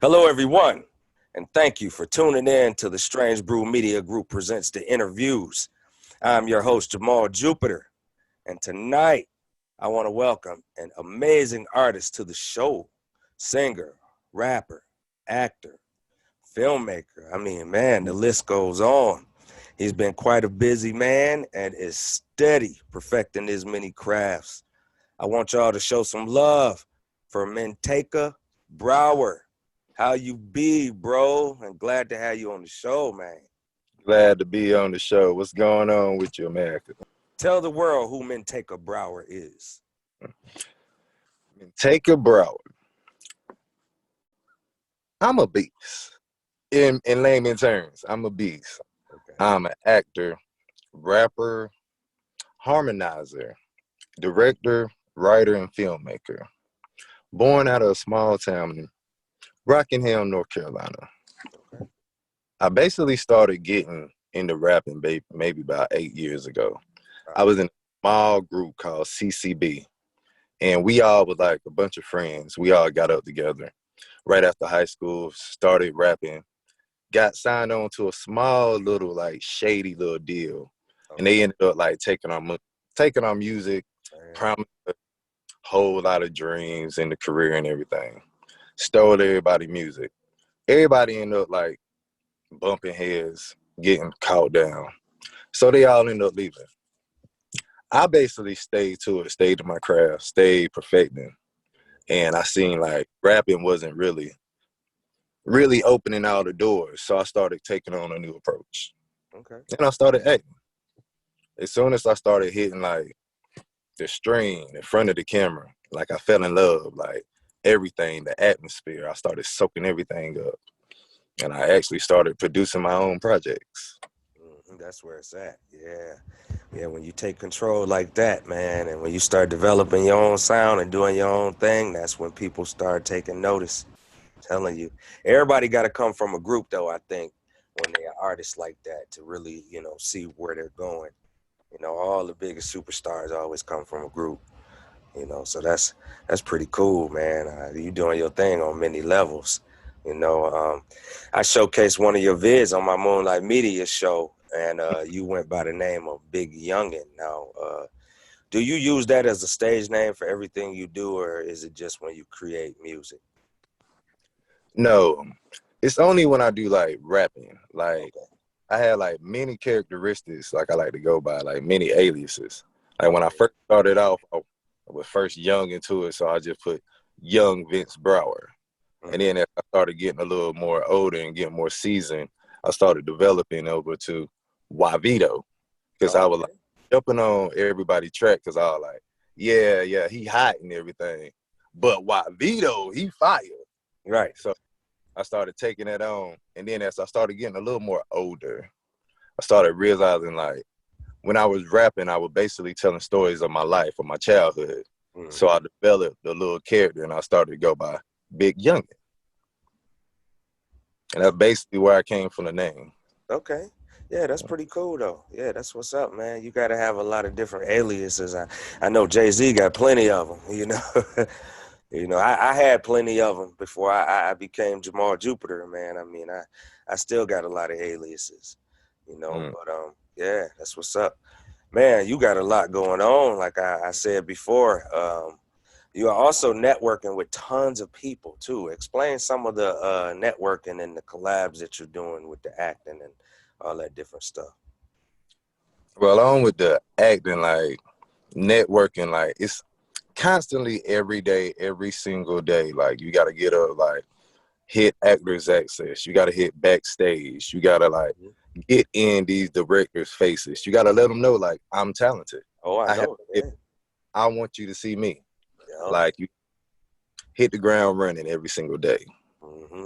Hello, everyone, and thank you for tuning in to the Strange Brew Media Group presents the interviews. I'm your host, Jamal Jupitur, and tonight I want to welcome an amazing artist to the show, singer, rapper, actor, filmmaker. I mean, man, the list goes on. He's been quite a busy man and is steady perfecting his many crafts. I want y'all to show some love for Mintaka Brower. How you be, bro? And glad to have you on the show, man. Glad to be on the show. What's going on with you, America? Tell the world who Mintaka Brower is. Take a Brower. I'm a beast. In layman terms, I'm a beast. Okay. I'm an actor, rapper, harmonizer, director, writer, and filmmaker. Born out of a small town in Rockingham, North Carolina. Okay. I basically started getting into rapping maybe about 8 years ago. I was in a small group called CCB. And we all was like a bunch of friends. We all got up together right after high school, started rapping, got signed on to a small little like shady little deal. And they ended up like taking our music, promised a whole lot of dreams in the career and everything. Stole everybody's music. Everybody ended up like bumping heads, getting caught down. So they all ended up leaving. I basically stayed to it, stayed to my craft, stayed perfecting. And I seen like rapping wasn't really opening all the doors. So I started taking on a new approach. Okay. And I started acting. As soon as I started hitting like the screen in front of the camera, like I fell in love, like everything, the atmosphere, I started soaking everything up. And I actually started producing my own projects. That's where it's at. Yeah. Yeah, when you take control like that, man, and when you start developing your own sound and doing your own thing, that's when people start taking notice. I'm telling you. Everybody got to come from a group, though, I think, when they are artists like that to really, see where they're going. All the biggest superstars always come from a group, so that's pretty cool, man. You doing your thing on many levels. I showcased one of your vids on my Moonlight Media show, and you went by the name of Big Youngin. Now, do you use that as a stage name for everything you do, or is it just when you create music? No, it's only when I do like rapping. Like Okay. I had like many characteristics, like I like to go by, like many aliases. Like when I first started off, I was first young into it, so I just put Young Vince Brower. And then as I started getting a little more older and getting more seasoned, I started developing over to Wavito. Because I was like jumping on everybody's track because I was like, yeah, he hot and everything. But Wavito, he fire. Right. So I started taking that on. And then as I started getting a little more older, I started realizing like when I was rapping, I was basically telling stories of my life, of my childhood. So I developed a little character and I started to go by Big Youngin. And that's basically where I came from the name. Okay. Yeah, that's pretty cool though. Yeah, that's what's up, man. You got to have a lot of different aliases. I know Jay-Z got plenty of them, I had plenty of them before I became Jamal Jupitur, man. I mean, I still got a lot of aliases, but yeah, that's what's up. Man, you got a lot going on. Like I said before, you are also networking with tons of people too. Explain some of the networking and the collabs that you're doing with the acting and all that different stuff. Well, along with the acting, like networking, like it's constantly every day, every single day. Like you got to get up, like hit actors access. You got to hit backstage. You got to like get in these directors' faces. You got to let them know like I'm talented. Oh, I know. I want you to see me. Yeah. Like you hit the ground running every single day.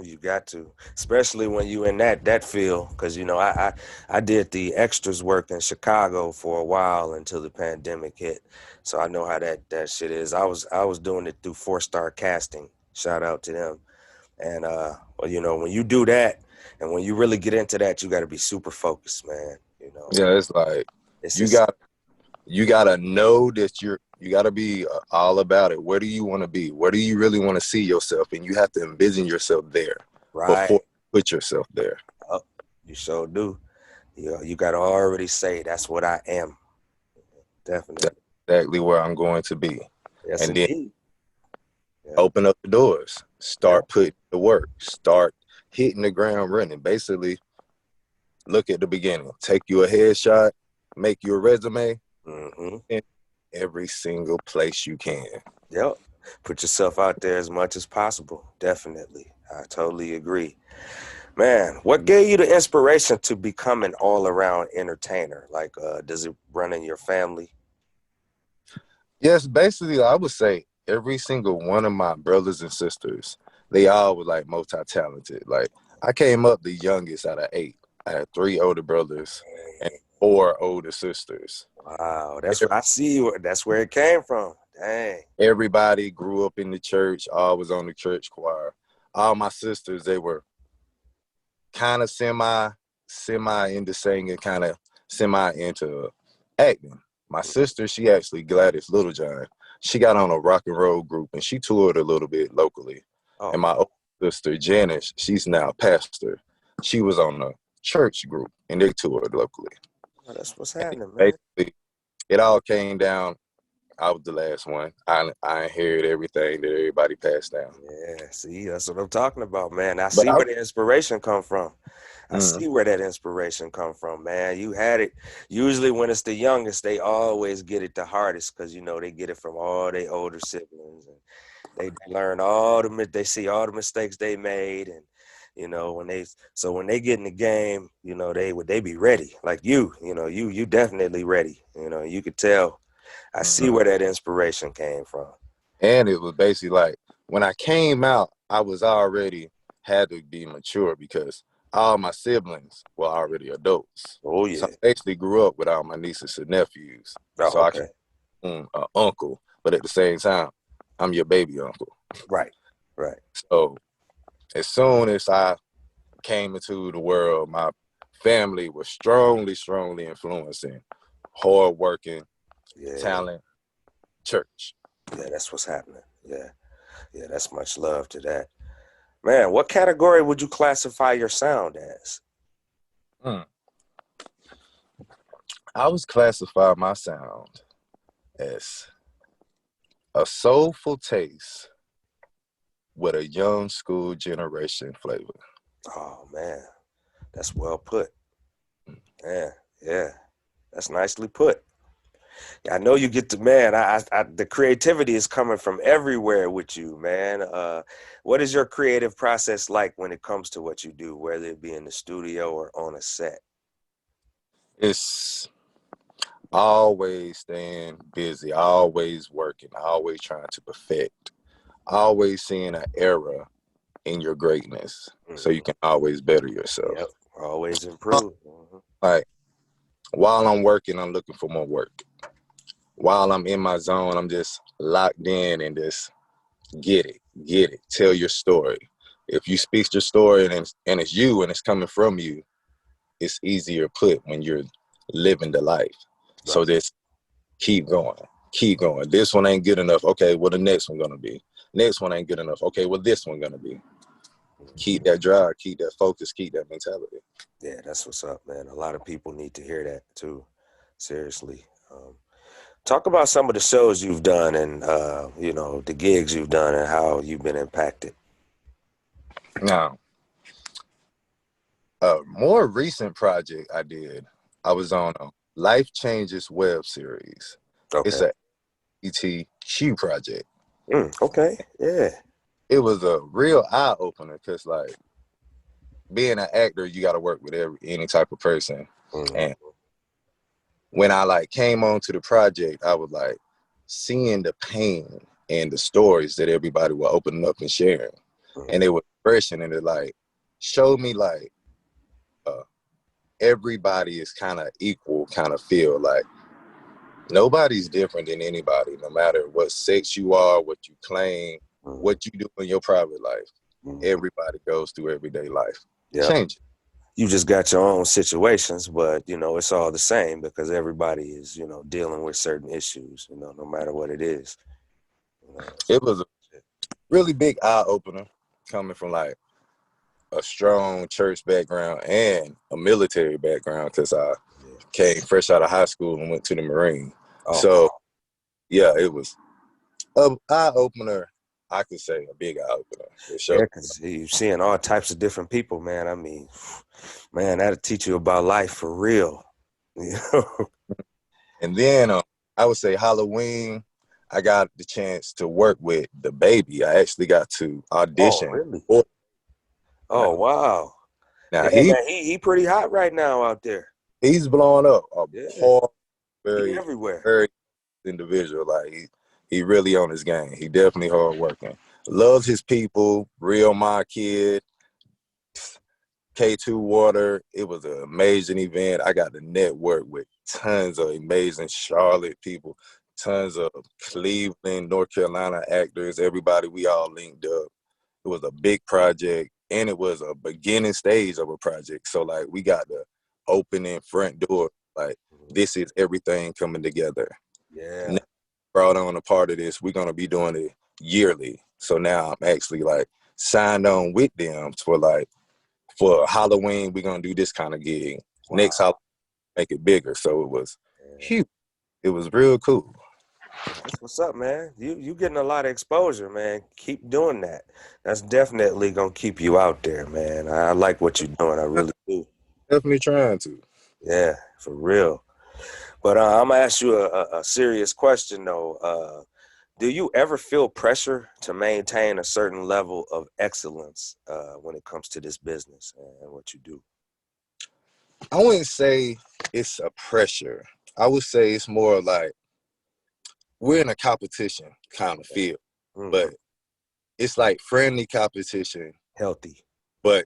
You got to, especially when you in that field, because I did the extras work in Chicago for a while until the pandemic hit, so I know how that shit is. I was doing it through 4 Star Casting. Shout out to them. And well, when you do that, and when you really get into that, you got to be super focused, man. Yeah, it's like it's you just got you gotta know that You got to be all about it. Where do you want to be? Where do you really want to see yourself? And you have to envision yourself there Right. before you put yourself there. Oh, you sure do. You got to already say that's what I am. That's Definitely. exactly where I'm going to be. Yes, And then indeed. Yeah. open up the doors. Yeah. Start putting the work. Start hitting the ground running. Basically, look at the beginning. Take you a headshot. Make you a resume. Mm-hmm. In every single place you can. Yep. Put yourself out there as much as possible. Definitely. I totally agree. Man, what gave you the inspiration to become an all-around entertainer? Like, does it run in your family? Yes, basically, I would say every single one of my brothers and sisters, they all were like multi-talented. Like I came up the youngest out of 8. I had 3 older brothers and 4 older sisters. Wow, that's I see you. That's where it came from. Dang. Everybody grew up in the church. All was on the church choir. All my sisters, they were kind of semi into singing, kind of semi into acting. My sister, she actually Gladys Littlejohn. She got on a rock and roll group and she toured a little bit locally. And Oh, my older sister Janice, she's now a pastor. She was on a church group and they toured locally. well, that's what's And happening, man. basically, it all came down. I was the last one. I inherited everything that everybody passed down. Yeah, see, that's what I'm talking about, man. I But see where the inspiration come from. I mm, see where that inspiration come from, man. You had it. Usually when it's the youngest, they always get it the hardest because they get it from all their older siblings, and they learn they see all the mistakes they made, and when they get in the game, they be ready. Like you definitely ready. You could tell. I see mm. where that inspiration came from. And it was basically like when I came out, I was already had to be mature because all my siblings were already adults. Oh So yeah. I actually grew up with all my nieces and nephews. Oh, So I can okay. an uncle, but at the same time, I'm your baby uncle. Right. Right. So as soon as I came into the world, my family was strongly influencing hardworking, Yeah. talent, church. Yeah. That's what's happening. Yeah. Yeah. That's much love to that. Man, what category would you classify your sound as? Mm. I was classify my sound as a soulful taste with a young school generation flavor. Oh man, that's well put. Yeah. Yeah. That's nicely put. I know you get to man. The creativity is coming from everywhere with you, man. What is your creative process like when it comes to what you do, whether it be in the studio or on a set? It's always staying busy, always working, always trying to perfect, always seeing an error in your greatness so you Hmm. can always better yourself. Yep. Always improve. Hmm. Like while I'm working, I'm looking for more work. While I'm in my zone, I'm just locked in and just get it, tell your story. If you speak your story and it's you and it's coming from you, it's easier put when you're living the life. So Right. just keep going, keep going. This one ain't good enough. Okay, well the next one gonna be. Next one ain't good enough. Okay, well this one gonna be. Keep Hmm. that drive, keep that focus, keep that mentality. Yeah, that's what's up, man. A lot of people need to hear that too. Seriously. Talk about some of the shows you've done and the gigs you've done and how you've been impacted. Now, a more recent project I did, I was on a Life Changes web series. It's Okay. a ETQ project. Okay. Yeah. It was a real eye opener because, like, being an actor, you got to work with any type of person. Hmm. And when I like came onto the project, I was like seeing the pain and the stories that everybody were opening up and sharing, and it Hmm. was refreshing, and it like showed me like uh, everybody is kind of equal, kind of feel like nobody's different than anybody, no matter what sex you are, what you claim, Hmm. what you do in your private life. Hmm. Everybody goes through everyday life. Yep. Change it. You just got your own situations, but you know, it's all the same because everybody is, you know, dealing with certain issues, you know, no matter what it is. You know, It was a really big eye opener coming from like a strong church background and a military background because I yeah. came fresh out of high school and went to the Marine. Oh, So yeah, it was a eye opener. I could say a big eye opener for yeah, sure. because you're seeing all types of different people, man. I mean, man, that'll teach you about life for real. You know? And then I would say Halloween, I got the chance to work with the baby. I actually got to Oh, audition really? for Oh, now. wow. Now Yeah, man, he pretty hot right now out there. he's blowing up a Yeah, hard, he very everywhere. very individual. Like he really on his game. He definitely hard working. Loves his people. Real my kid. K2 Water. It was an amazing event. I got to network with tons of amazing Charlotte people, tons of Cleveland, North Carolina actors. Everybody, we all linked up. It was a big project, and it was a beginning stage of a project. So like we got the opening front door. Like Mhm. this is everything coming together. Yeah. Now brought on a part of this. We're gonna be doing it yearly. So now I'm actually like signed on with them for like for Halloween, we're gonna do this kind of gig. Next Wow. Halloween, make it bigger. So it was Yeah. huge. It was real cool. That's what's up, man. You getting a lot of exposure, man. Keep doing that. That's definitely gonna keep you out there, man. I like what you're doing. I really do. Definitely trying to. Yeah, for real. But I'm gonna ask you a serious question though. Do you ever feel pressure to maintain a certain level of excellence when it comes to this business and what you do? I wouldn't say it's a pressure. I would say it's more like we're in a competition kind of field, Hmm. but it's like friendly competition, Healthy. but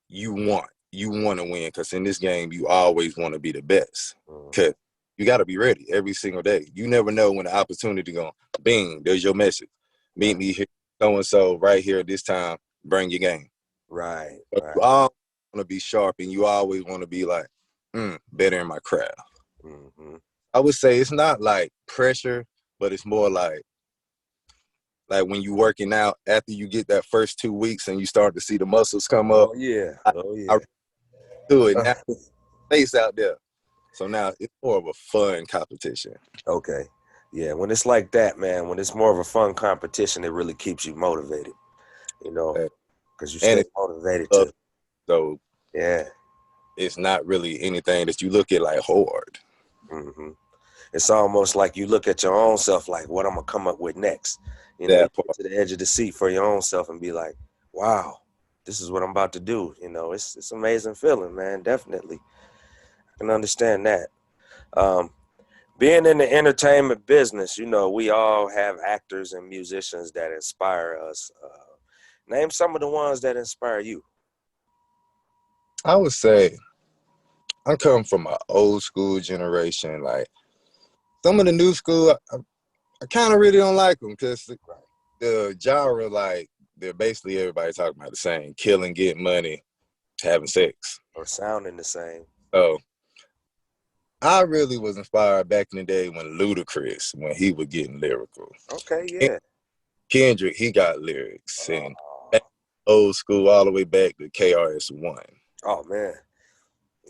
you want to win because in this game you always want to be the best Hmm. because you got to be ready every single day. You never know when the opportunity going bing, there's your message, meet Right, me here so and so right here this time, bring your game. right, So right. you all want to be sharp and you always want to be like better in my craft. Hmm. I would say it's not like pressure, but it's more like when you working out after you get that first 2 weeks and you start to see the muscles come up. Oh yeah, i, oh I yeah. do it now, face out there. So now it's more of a fun competition. Okay. Yeah, when it's like that, man, when it's more of a fun competition, it really keeps you motivated, you know, Uh, because you And stay it's motivated love, to, so yeah. it's not really anything that you look at like hard. Hmm. It's almost like you look at your own self, like, what I'm gonna come up with next. You know, you That get part. to the edge of the seat for your own self and be like, wow, this is what I'm about to do. You know, it's amazing feeling, man. Definitely, I can understand that. Um, Being in the entertainment business, you know, we all have actors and musicians that inspire us. Name some of the ones that inspire you. I would say I'm coming from an old school generation. Like some of the new school, I kind of really don't like them because Right. the genre, like they're basically everybody talking about the same: killing, getting money, having sex. Or sounding the same. So I really was inspired back in the day when Ludacris, when he was getting lyrical. Okay, yeah. Kendrick, he got lyrics, and Uh, back old school all the way back to KRS-One. oh man,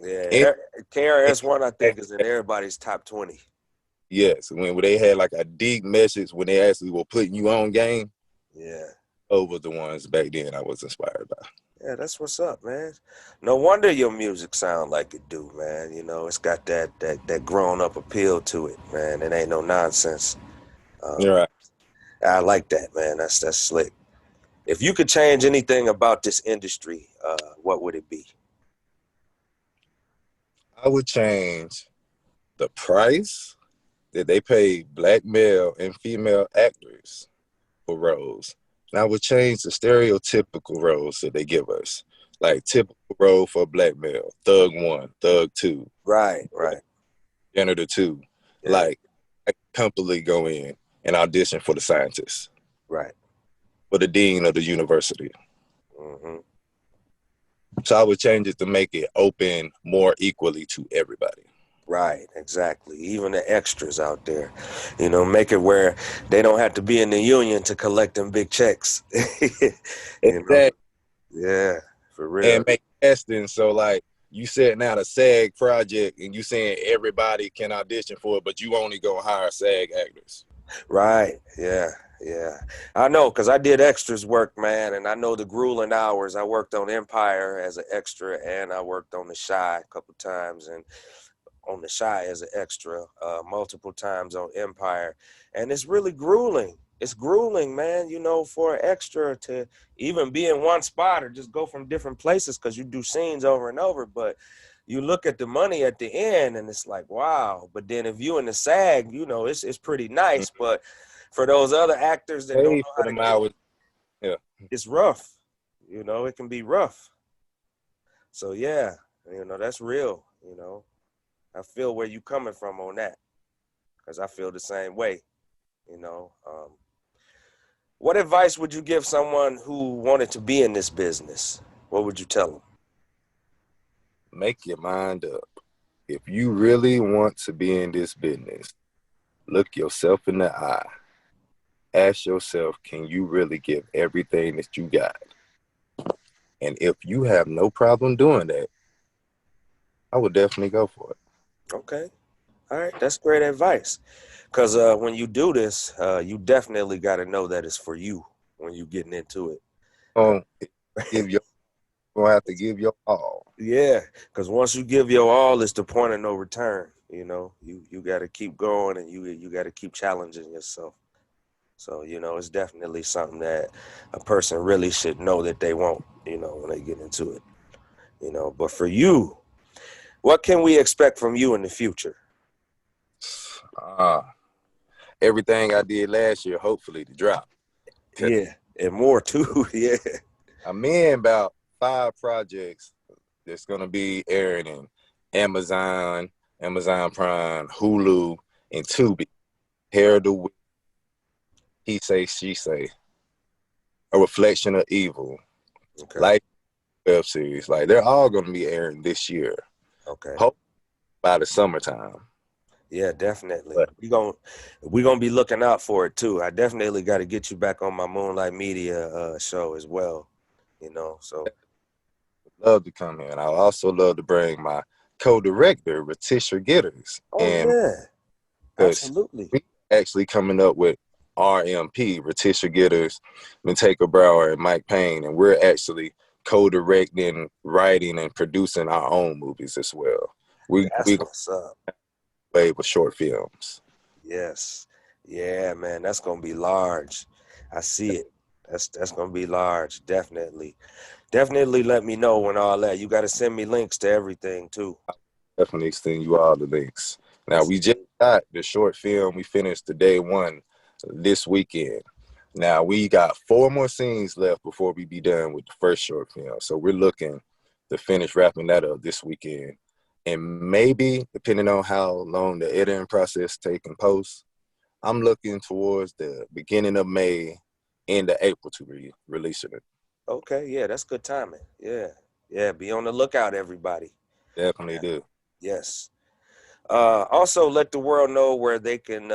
And, yeah. KRS-One, I think, is in everybody's top 20. yes, when they had like a deep message when they actually were putting you on game, Yeah, those were the ones back then I was inspired by. yeah. That's what's up, man. No wonder your music sound like it do, man. You know, it's got that grown up appeal to it, man. It ain't no nonsense. You're Um, right. I like that, man. That's slick. If you could change anything about this industry, what would it be? I would change the price that they pay black male and female actors for roles. And I would change the stereotypical roles that they give us. Like typical role for black male, thug one, thug two, Right, right. janitor two. Yeah, Like I comfortably go in and audition for the scientist, right. for the dean of the university. Hmm. So I would change it to make it open more equally to everybody. Right, exactly. Even the extras out there, make it where they don't have to be in the union to collect them big checks. you know, Exactly. yeah, for real. And make testing so like you setting out a SAG project and you saying everybody can audition for it, but you only gonna hire SAG actors. Right, yeah, yeah. I know, because I did extras work, man, and I know the grueling hours. I worked on Empire as an extra, and I worked on The Shy a couple times, and on The Shy as an extra, multiple times on Empire, and it's really grueling. It's grueling, man. For an extra to even be in one spot or just go from different places because you do scenes over and over. But you look at the money at the end, and it's like, wow. But then if you in the SAG, it's pretty nice. But for those other actors that don't Pay know for how to them get, hours. Yeah. it's rough. It can be rough. So yeah, that's real. I feel where you coming from on that. Because I feel the same way, you know. What advice would you give someone who wanted to be in this business? What would you tell them? Make your mind up. If you really want to be in this business, look yourself in the eye. Ask yourself, can you really give everything that you got? And if you have no problem doing that, I would definitely go for it. Okay. All right. That's great advice. Because when you do this, you definitely got to know that it's for you when you're getting into it. 'Cause- Give your, you're gonna have to give your all. yeah. Because once you give your all, it's the point of no return. You got to keep going, and you got to keep challenging yourself. So, it's definitely something that a person really should know that they want, when they get into it, But for you, what can we expect from you in the future? Uh, Everything I did last year, hopefully, to drop. Yeah. And more too. Yeah. I'm in about 5 projects that's gonna be airing in Amazon, Amazon Prime, Hulu, and Tubi. Hair of the Week, He Say, She Say, A Reflection of Evil, Okay. Life web series. Like they're all gonna be airing this year. Okay. Hope by the summertime. Yeah, definitely. But We gonna be looking out for it too. I definitely got to get you back on my Moonlight Media show as well. So love to come in. I also love to bring my co-director, Retisha Gitters, oh and yeah, because absolutely. we actually coming up with RMP, Retisha Gitters, Mintaka Brower, and Mike Payne, and we're actually co-directing, writing, and producing our own movies as well. We That's go what's up. away with short films. Yes. Yeah, man, that's gonna be large. I see it. That's gonna be large, definitely. Definitely let me know when all that. You gotta send me links to everything too. Definitely send you all the links. Now Yes. we just got the short film. We finished the day one this weekend. Now we got 4 more scenes left before we be done with the first short film. So we're looking to finish wrapping that up this weekend. And maybe, depending on how long the editing process take and post, I'm looking towards the beginning of May, end of April to releasing it. Okay, yeah, that's good timing. Yeah. Yeah, be on the lookout, everybody. Definitely do. Yes. Also, let the world know where they can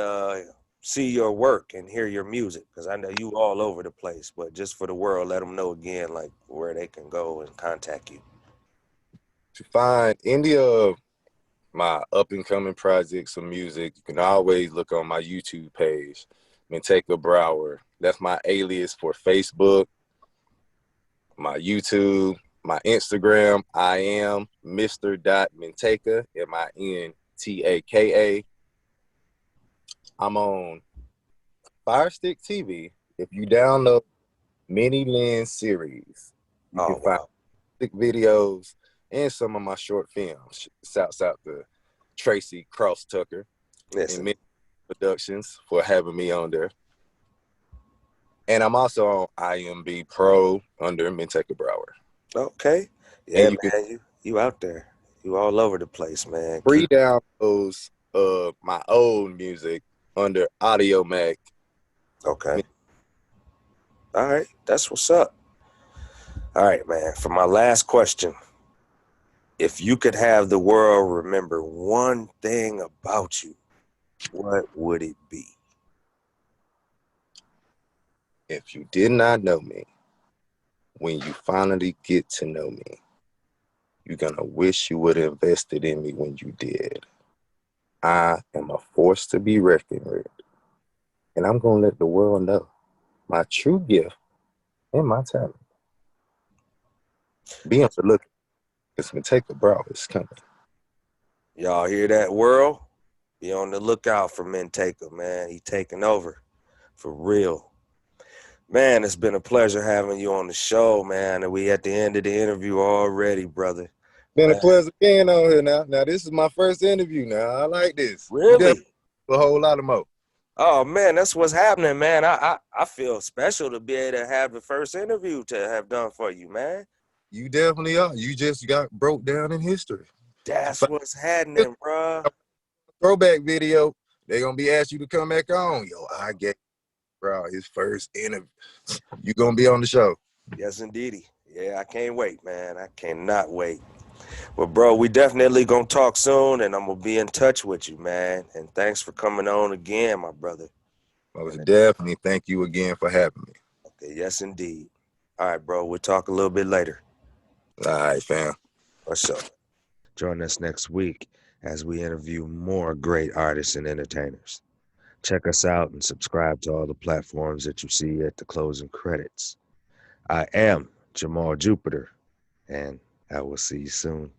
see your work and hear your music, because I know you all over the place. But just for the world, let them know again, like where they can go and contact you. To find any of my up and coming projects of music, you can always look on my YouTube page, Mintaka Brower. That's my alias for Facebook, my YouTube, my Instagram. I am Mr. Mintaka, Mintaka. I'm on Fire Stick TV. If you download Mini Lens series, you can Oh find wow! music videos and some of my short films. Shouts out to Tracy Cross Tucker and Listen, Mint Productions for having me on there. And I'm also on IMB Pro under Mintaka Brower. okay, And yeah, you can man, you out there, you all over the place, man. free downloads of my old music under Audio Mac. Okay, all right, that's what's up. All right, man. For my last question, if you could have the world remember one thing about you, what would it be? If you did not know me, when you finally get to know me, you're gonna wish you would have invested in me when you did. I am a force to be reckoned with, and I'm gonna let the world know my true gift and my talent. Be on the lookout, because Mintaka Brower is coming. Y'all hear that, world? Be on the lookout for Mintaka, man. He taking over for real. Man, it's been a pleasure having you on the show, man. And we at the end of the interview already, brother. Been a Man, pleasure being on here now. Now this is my first interview. Now I like this. You definitely really? a whole lot of more. Oh man, that's what's happening, man. I feel special to be able to have the first interview to have done for you, man. You definitely are. You just got broke down in history. That's what's happening, bruh. Throwback video. They gonna be asking you to come back on. Yo, I get bro his first interview. You gonna be on the show. Yes, indeedy. Yeah, I can't wait, man. I cannot wait. Well, bro, we definitely gonna talk soon, and I'm gonna be in touch with you, man. And thanks for coming on again, my brother. Most definitely. Thank you again for having me. Okay, yes, indeed. All right, bro. We'll talk a little bit later. All right, fam. For sure. Join us next week as we interview more great artists and entertainers. Check us out and subscribe to all the platforms that you see at the closing credits. I am Jamal Jupitur, and I will see you soon.